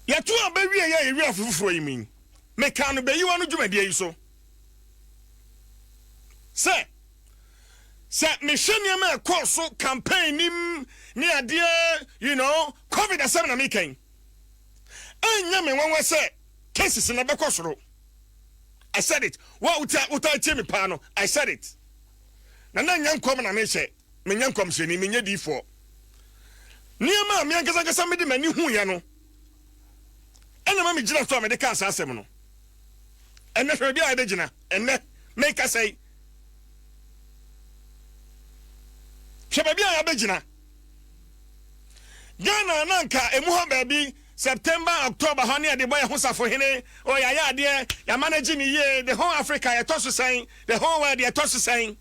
Ya tu abawi ya ye wi afufuro yi min. Me kan Beyi W'ano dwumade yi so. Se me hwene ma course campaign nim ni ade COVID-19 na me kan. Anya me wanwa se cases na be kosoro. I said it. What uta me pa no? I said it. Na nyankom na me hye. Me nyankom hye ni me nya D4. Niema me ankasa me de mani hu ye no. Ena ma me gina so me de ka asem no. Enne hwe bia e be gina. Enne make us say Shababia ya be gina. Ghana nanka emu ha baby September, October, honey, the boy who's for hene, or ya dear, ya managing ye, the whole Africa, ya toss saying, the whole world, ya toss saying.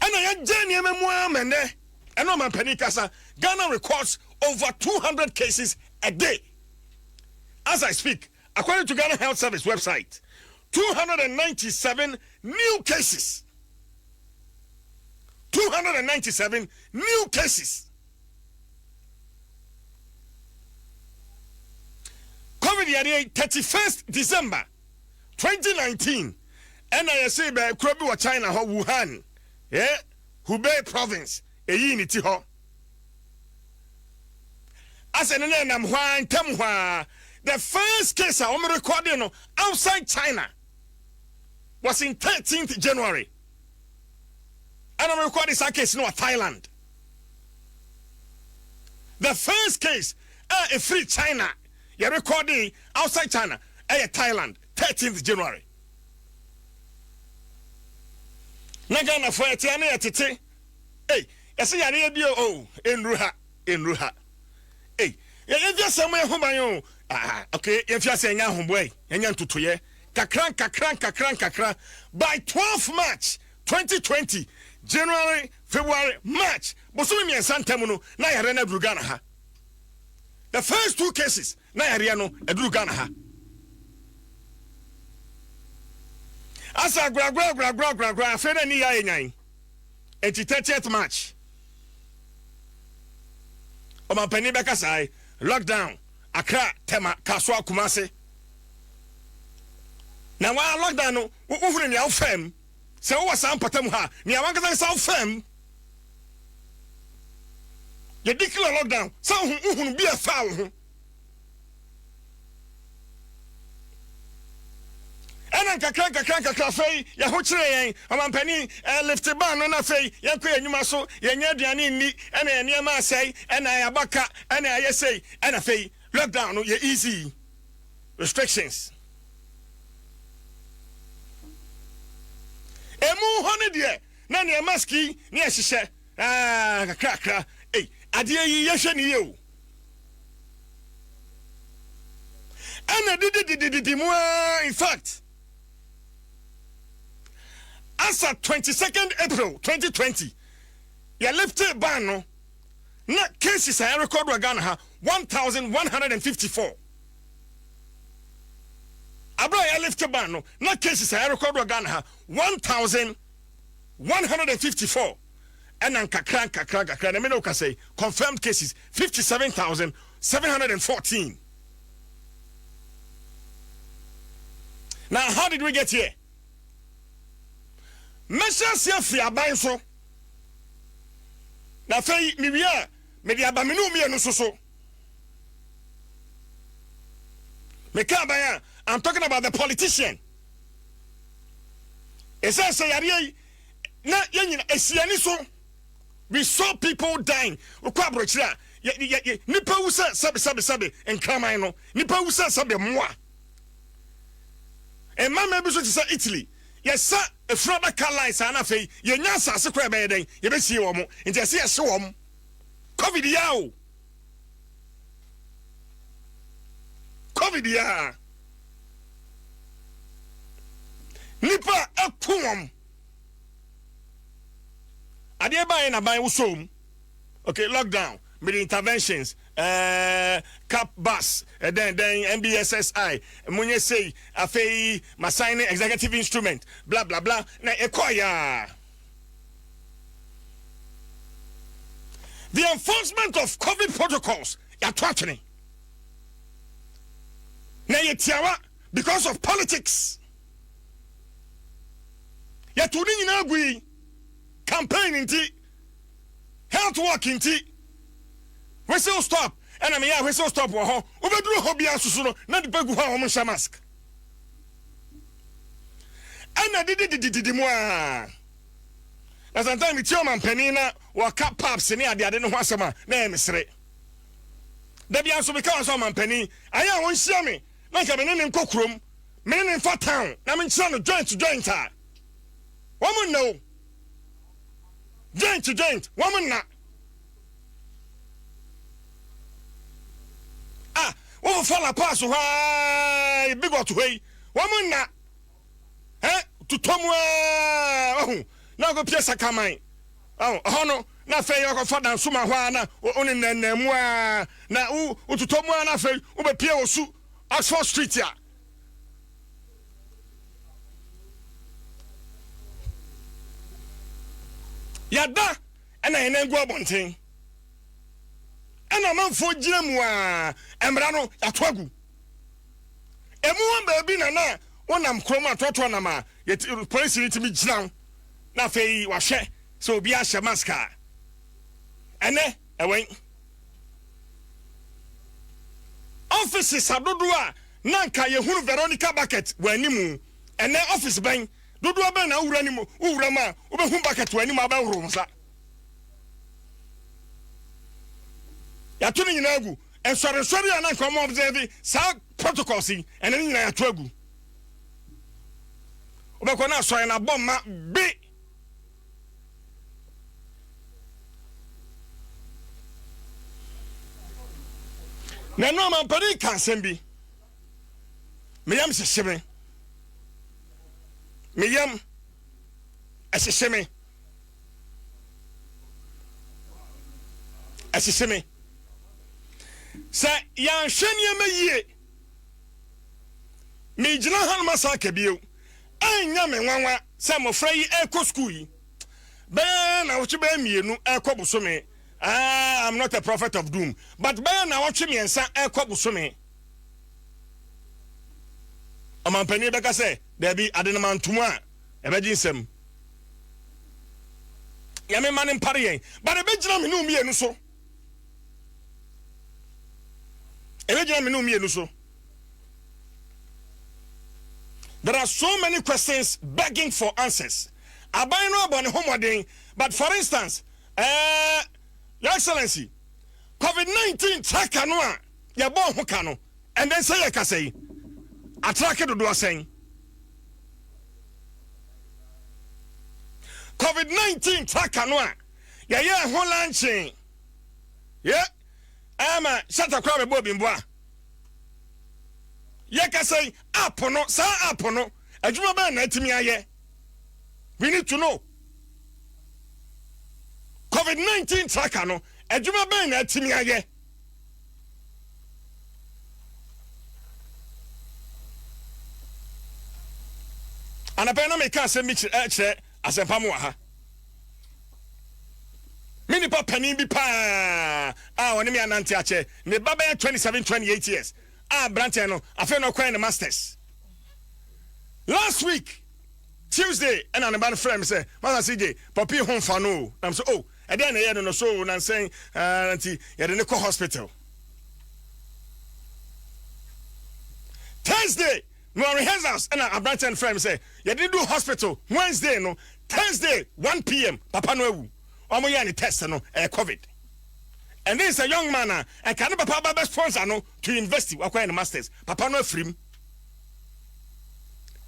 And I Jenny Memoir and no man Penicasa, Ghana records over 200 cases a day. As I speak, according to Ghana Health Service website, 297 new cases. 297 new cases. COVID 31st December 2019. And I say by Krobi wa China ho Wuhan. Hubei province. Unity ho. As an nam Huan Temhua. The first case I am recording outside China was in 13th January. And I'm recording this case in Thailand. The first case a free China. You're recording outside China, Thailand, 13th January. Nagana for Etiana Tete. Hey, I say oh, in Ruha. Hey, you just somewhere home. Okay, if you're saying homeboy, and yan to ye, kakran. By 12th March 2020, January, February, March, Bosumi and Santamuno, Nayarena Brugana. The first two cases, Nayariano, Edrugana ha. Asa gra, Feda ni ya nine. 30th March. Oma Penny Bekasai, lockdown, Accra, Tema, Kaswa Kumase. Now, while lockdown, who in your fem, so was some Patamuha, near one can South Fem. You declare lockdown, so who be a foul. And kakra cafe, ya hotre, a penny, lift a ban on a fay, ya queer you muscle, ya ni, and a near ma say, and I abaka, and I say, and a fay, lockdown, you easy restrictions. A moo 100 year, Nanny a musky, near she said, cracker, eh, adia yashan you. And I did more, in fact. As of 22nd April 2020, you lifted ban no. Not cases I record Ghana 1,154. Abra I lifted ban no. Not cases I record Ghana 1,154. And then kakran. The middle can say confirmed cases 57,714. Now, how did we get here? Measures here for your so. Now, say, Mivia, Media Baminu, no so. I'm talking about the politician. It says, we saw people dying. Nipa usa sabe and Kramano. Nipa usa sabe moi. And my members to say Italy. Yes, sir. A front of Carlisle, and I say, you're not so crab day. You may see one and just see a swarm. COVID yao. COVID ya. Nipa a poem. I did buy and I buy usum. Okay, lockdown, with interventions, cap bus, then MBSSI, Munye say, Afei, my signing executive instrument, blah blah blah. Na equire. The enforcement of COVID protocols, ya twatching. Na yetiawa because of politics. Ya tuni nyina agui campaign inti health work inti. We say stop. And I mean, we say stop. Ubedru hobby asusuno na di pegu ha omo mask. Ana di moi. Na sometimes it's your man penina or cap paps ni ade no ho asema na emesre. Da bia so because of man penny, aya won hia me. Na ka me ne nkokrom, me ne fa town, na me nchira no joint to joint a. Woman no. Joint to joint, woman na. Ah, wo fall apart so high big got way. Woman na. To tomwa. Oh. Na go piesa kamai. Oh, hono na fe yo go fadan suma hwa na oni nanamu a na ututomu na fe u be pie osu Oxford Street ya. Yada ena enengu abonten. Ena manfo gina mu a emra no yatwagu. Emu ba bi na wonam kroma toto na ma police ni timi gina. Na fei wa hwe so obi a hye maska ene ewen offices adodo a nanka ye hunu Veronica bucket wanimu ene office ban dodo ba na wura nimu wura ma obehu bucket wanimu abahuru msa ya tuni nyina agu ensore ya nanka mo observe sa protocols ene nyina ya to agu obekọ na so na bomma bi na no man pari kan bi meyam seseme meyam aseseme sa yan hwene mayie me gina han masaka bio anya me nwanwa sa mofra yi eko school yi be na wo chiba mienu eko busome. I'm not a prophet of doom. But by now, watching me and say, "I call Busumi." A man penny beka say, "There be Adom tomorrow." Imagine some. Yami man in Paris, but a Benjamin no me and so. A Benjamin no me and so. There are so many questions begging for answers. I buy no about home, but for instance, Your Excellency, COVID-19 tracker no a ya bon hoka no and then say ka say atrake do saying COVID-19 tracker no a ya ho launching yeah ama shata kwa be bobi mboa ya ka say app no sa app no adwuma ba na timi aye we need to know COVID-19 tracker no adwuma ben na timi aye anapa na me ka se mi kire asempa mo ha mini papa ni bi pa woni me anante ache me baba 27-28 years branch no afa no kwan na masters last week Tuesday and an about friend say Master CJ papi home fa no I'm so and then I no so and saying auntie you dey go hospital Thursday no rehearsals and a branch and friend say you dey do hospital Wednesday no Thursday 1 p.m. papa no ewu omo ya ni test no COVID and this is a young man and can papa baba sponsor no to university akwa in masters papa no afrim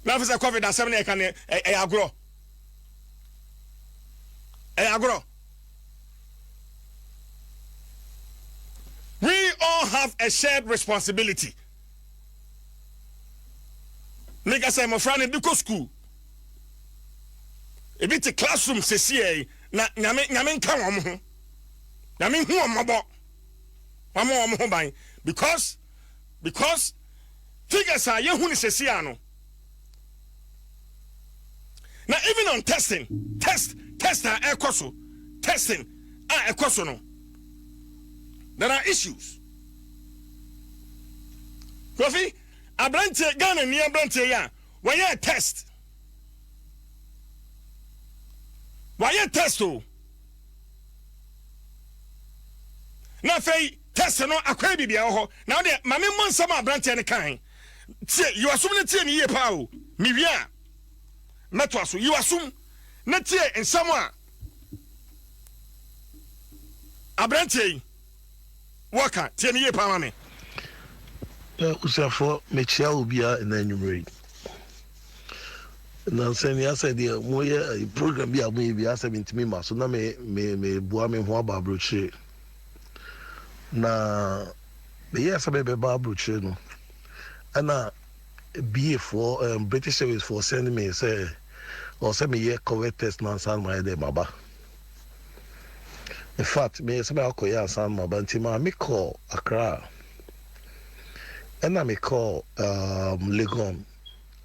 now for COVID-19 can agro we all have a shared responsibility make us say my friend do school a bit classroom se see na nyame kan wo ho nyame hu omobo wamo ho ban because figures are you hu ni se see ano. Now even on testing, testing ekoso no. There are issues. Kofi, abrante Ghana ni abrante ya. Why test? Why test o? Na fei test no akwa bibia ho. Now de mame mon sama abrante ne kan. Tie, you assume na tie ni ye pa o. Mi wia. Meto aso, you assume na tie nsam a abrante waka tie ni ye pa ma me. Usafo mechia obia na nyumre. Na send ya said the moye program bi amu bi asa bintimi ma so na me bua me ho aba broche. Na be yes be ba broche no. Ana BA for British Service for send me say or send me here COVID test na san my dey baba. In fact, me say I call ya san ma bantima me call Accra. And I may call Legon.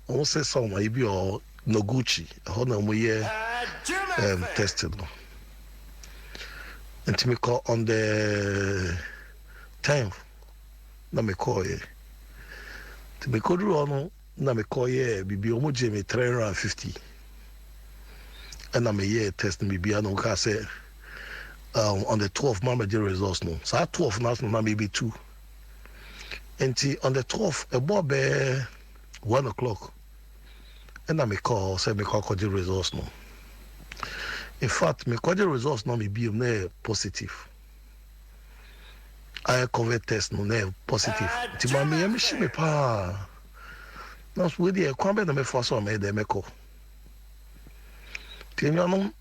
I won't say some maybe or Noguchi. Hold on, we tested. And to me call on the 10th. Na me call ye. To me call Rono. Na me call ye. Bibi omo me 350. And I may test me be no car say on the 12th, mama the results no. So 12 now na maybe 2. And on the 12th, about 1 o'clock, and I may call, say me call the results no. In fact, me call the results no me be positive. I COVID test no positive. Ti mami me shi me pa. Na so we dey kwambe na me for so me dey me call. Ti nyano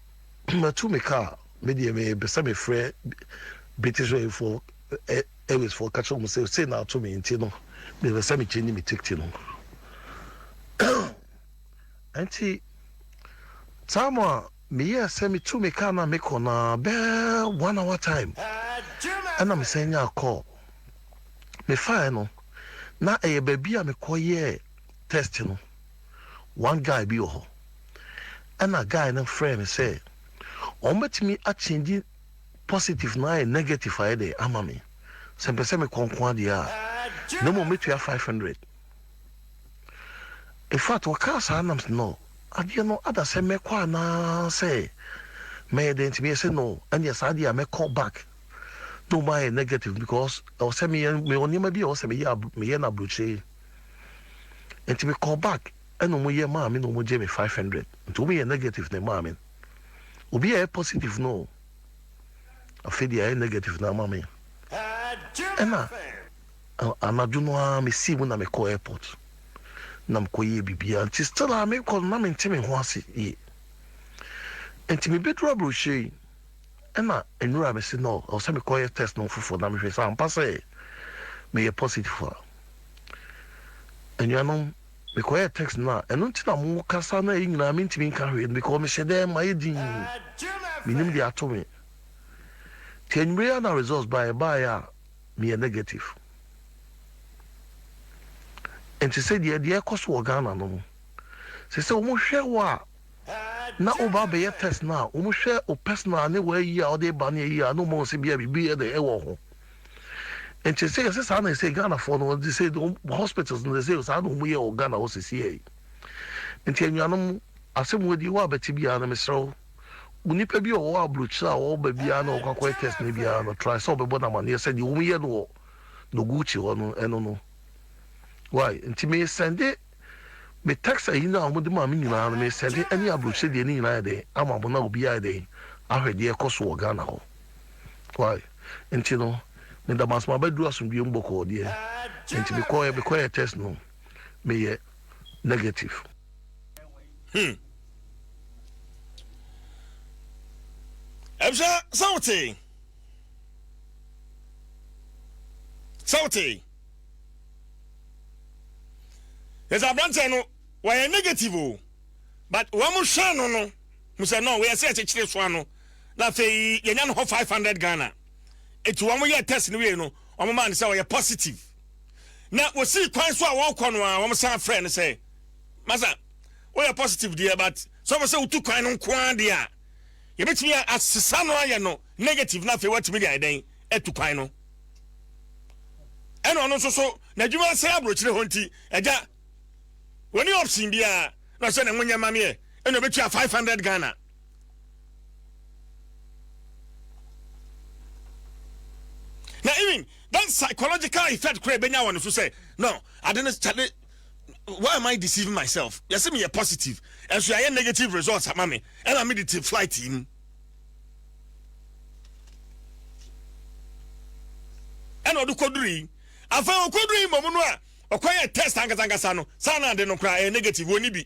me tu me car, me dey me be say me frɛ British way for always for catch up say now to me intino me be say me change me take no anti time me say me to me car na me kona be 1 hour time and I'm saying ya call me fine no na baby a me call ye test no one guy be ho and a guy na friend me say o metimi a change positive na negative I dey ama me Sempese me konkwa dia. No mo metu ya 500. In fact, wakasa anams no. Adia no ada se me kwa na say. Me identity say no. And yes, adia me call back. No my negative because I was say me only maybe I say me na bruche. And to me call back. And no mo ye ma me no mo je me 500. To me negative ne ma me. Obi a positive no. Afedi a negative na ma me. Ena anajuno me see when I me call airport na me call ye bibia nti still I me call na me ntimi ho ase ye enti me bedro abroche ena enura me say no o say me call test no fufo na me hwe say ampa say me ye positive for enuanom me call text na eno nti na mo kasa na nyina me ntimi nka hwe because me she dem ma ye din me nim dia to me tenwe na results by me a negative. And she said, "Yeah, cost for Ghana no." She said, "Omo share wa na oba be test now. Omo share o personal anywhere here or dey ban here no more say be the ewo ho." And she said, "Say say Ghana for no they say the hospitals no they say say no here o Ghana o say." And she nyano asem we di wa beti bia na mesro. Unipa bi o abrucha o ba bia na o kwa test ni bia no try so be bona man ye said you me no Gucci no eno no why nti me send it me text ayi na mo de ma me nyina na me send any abrucha de ni nyina de ama bona obi ya de ahwede e koso o Ghana ho why nti no me da mas ma ba du asomdwe mboko de nti be call test no me ye negative Ebsa Sauti. There's a branch no why negative but one more share no say no we say chire so ano na fe yenya no 500 Ghana it one more year test no we no one man say we positive na we see kwan so a won kɔ no a one san friend say masa we are positive there but so we say we took kwan no kwan there you bet me asesa no aye no negative na fe what me dey den etu kwan no and on so na dwuma say abrochire ho nti eja woni option bia na so na munya mame and obetua 500 Ghana. Now even that psychological effect create benya one to say no I didn't study. Why am I deceiving myself? You see me a positive and so I have negative results at mommy and I made it to flight team. And I do kodri. I found kodri momunwa okoye test angazanga no sana de no cry negative woni bi.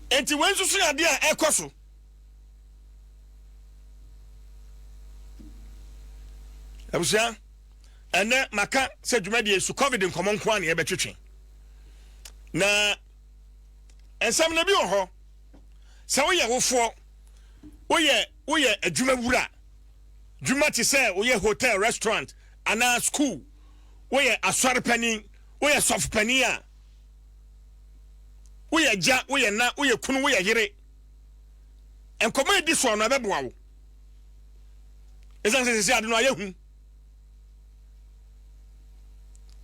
Enti when so ade a ekoso abusia ene maka se dwumade su covid nkomo nko an ye betwetwe na ensam na bi ho se wo ye wofo wo ye adwuma wura dwuma ti se wo ye hotel restaurant ana school wo ye asware pani wo ye sof pani a wo ye ja wo ye na wo ye kunu wo ye yire enkomo edi so no beboa wo ezan se ade no ayehu.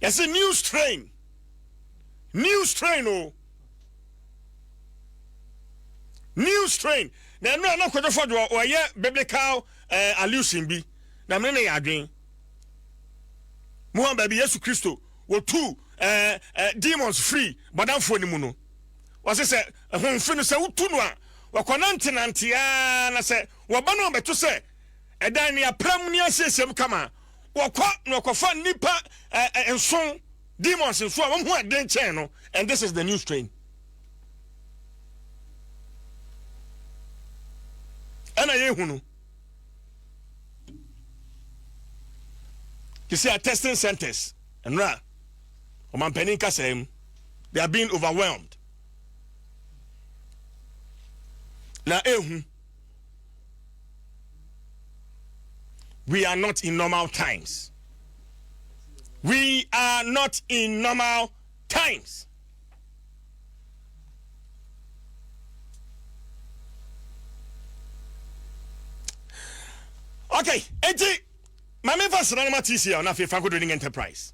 Yes, a new strain. Oh. New strain. Now, no, for the or yeah, biblical allusion be. Now, many are doing. Muhammad baby, Yesu Christo, were two demons free, but I'm for the muno. Was it a home finish a utunwa, or conantinantia, I said, what Bano to say, a dania pramunia system come on. No kofan nipa and so demons and so on who are channel, and this is the new strain. And I know you see, our testing centers and Oman Peninka saying they are being overwhelmed. Now, we are not in normal times. We are not in normal times. Okay, enti mame fa sranama TCL na fe Franco Trading Enterprise.